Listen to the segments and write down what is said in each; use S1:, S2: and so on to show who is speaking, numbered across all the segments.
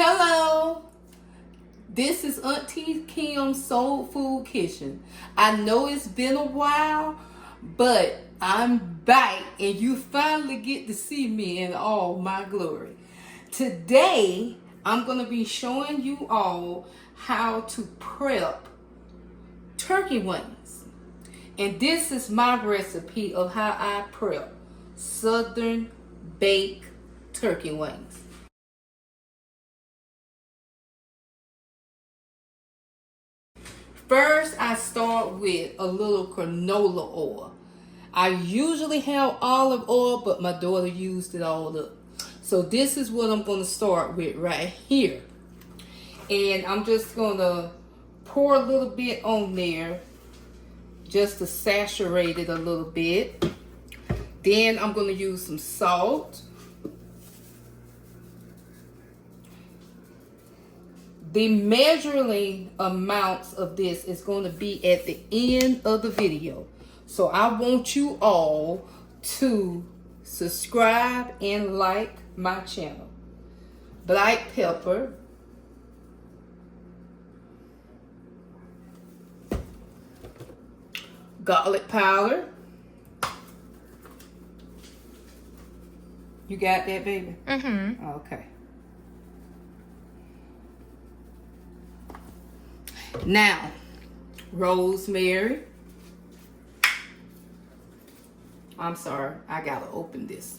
S1: Hello, this is Auntie Kim's Soul Food Kitchen. I know it's been a while, but I'm back and you finally get to see me in all my glory. Today, I'm going to be showing you all how to prep turkey wings. And this is my recipe of how I prep Southern baked turkey wings. First, I start with a little canola oil. I usually have olive oil, but my daughter used it all up. So this is what I'm going to start with right here. And I'm just going to pour a little bit on there just to saturate it a little bit. Then I'm going to use some salt. The measuring amounts of this is going to be at the end of the video. So I want you all to subscribe and like my channel. Black pepper. Garlic powder. You got that, baby? Mm-hmm. Okay. Now, rosemary. I'm sorry, I gotta open this.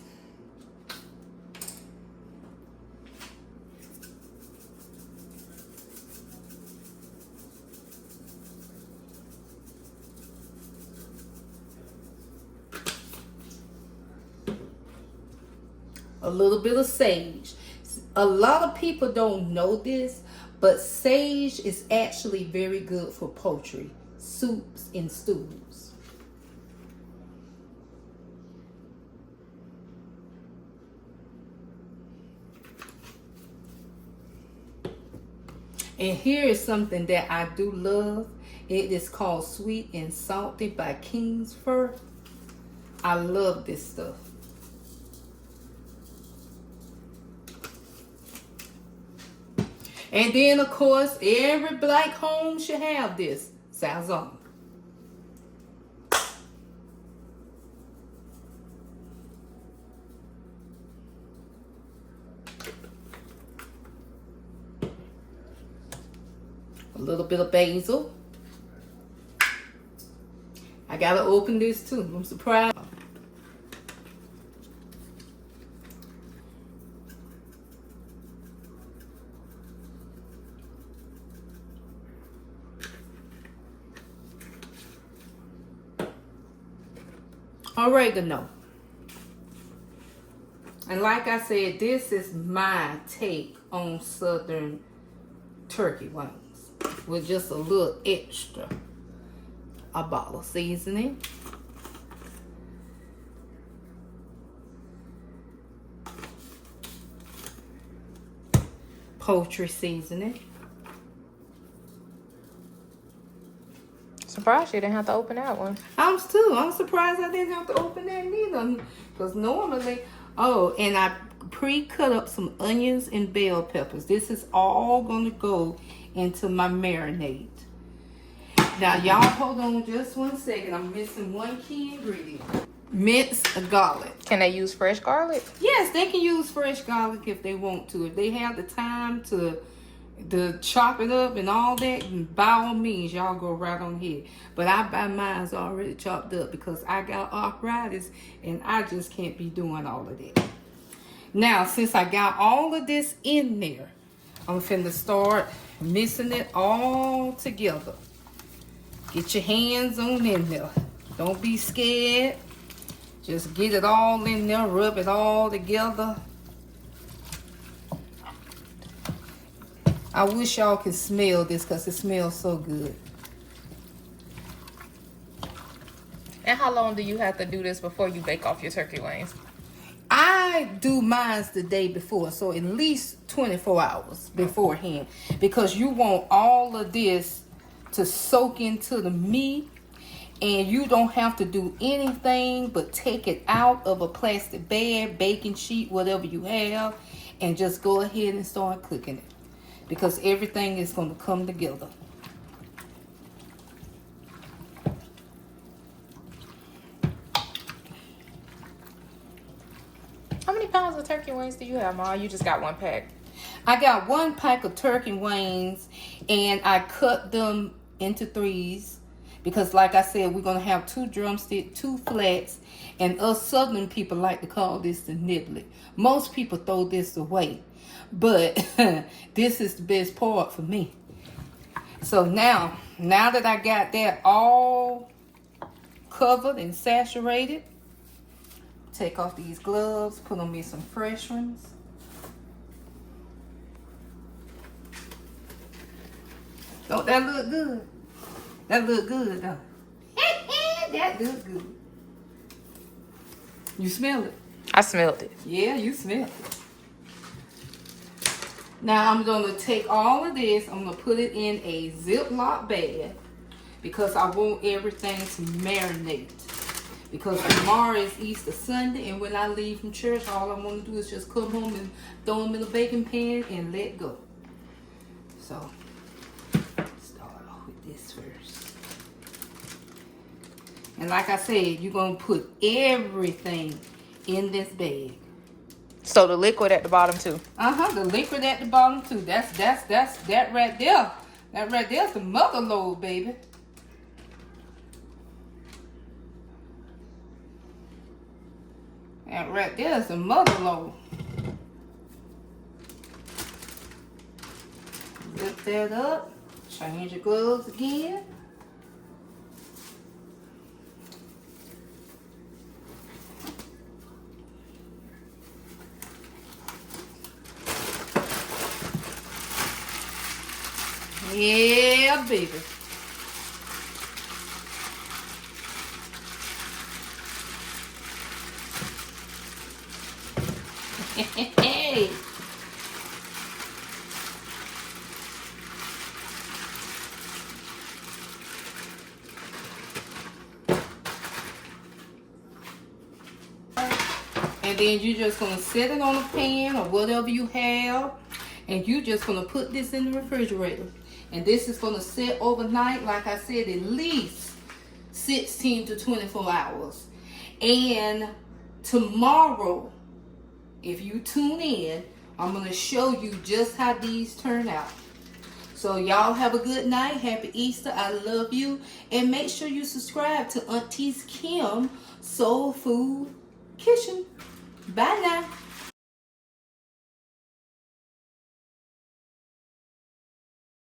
S1: A little bit of sage. A lot of people don't know this, but sage is actually very good for poultry, soups, and stews. And here is something that I do love. It is called Sweet and Salty by Kingsford. I love this stuff. And then, of course, every black home should have this. Sazon. A little bit of basil. I gotta open this too. I'm surprised. Oregano. And like I said, this is my take on Southern turkey wings with just a little extra. A bottle of seasoning. Poultry seasoning.
S2: Surprised you didn't have to open that one.
S1: I'm surprised I didn't have to open that neither. Because normally, and I pre-cut up some onions and bell peppers. This is all going to go into my marinade. Now, y'all hold on just 1 second. I'm missing one key ingredient. Minced garlic.
S2: Can they use fresh garlic?
S1: Yes, they can use fresh garlic if they want to. If they have the time to chop it up and all that, and by all means, y'all go right on here. But I buy mine already chopped up because I got arthritis and I just can't be doing all of that. Now, since I got all of this in there, I'm finna start mixing it all together. Get your hands on in there. Don't be scared. Just get it all in there, rub it all together. I wish y'all could smell this because it smells so good.
S2: And how long do you have to do this before you bake off your turkey wings?
S1: I do mine the day before, so at least 24 hours beforehand, because you want all of this to soak into the meat, and you don't have to do anything but take it out of a plastic bag, baking sheet, whatever you have, and just go ahead and start cooking it, because everything is going to come together.
S2: How many pounds of turkey wings do you have, Ma? You just got 1 pack.
S1: I got 1 pack of turkey wings, and I cut them into 3s because, like I said, we're going to have 2 drumsticks, 2 flats, and us southern people like to call this the niblet. Most people throw this away, but this is the best part for me. So now that I got that all covered and saturated, take off these gloves, put on me some fresh ones. Don't that look good? That look good, though. That look good. You smell it?
S2: I smelled it.
S1: Yeah, you smell it. Now I'm going to take all of this. I'm going to put it in a Ziploc bag because I want everything to marinate. Because tomorrow is Easter Sunday, and when I leave from church, all I want to do is just come home and throw them in a baking pan and let go. So, start off with this first. And like I said, you're going to put everything in this bag.
S2: So the liquid at the bottom too.
S1: The liquid at the bottom too. That's that right there. That right there's the mother load, baby. That right there's the mother load. Zip that up. Change your gloves again. Yeah, baby. Hey. And then you're just going to set it on a pan or whatever you have. And you're just going to put this in the refrigerator. And this is going to sit overnight, like I said, at least 16 to 24 hours. And tomorrow, if you tune in, I'm going to show you just how these turn out. So y'all have a good night. Happy Easter. I love you. And make sure you subscribe to Auntie's Kim Soul Food Kitchen. Bye now.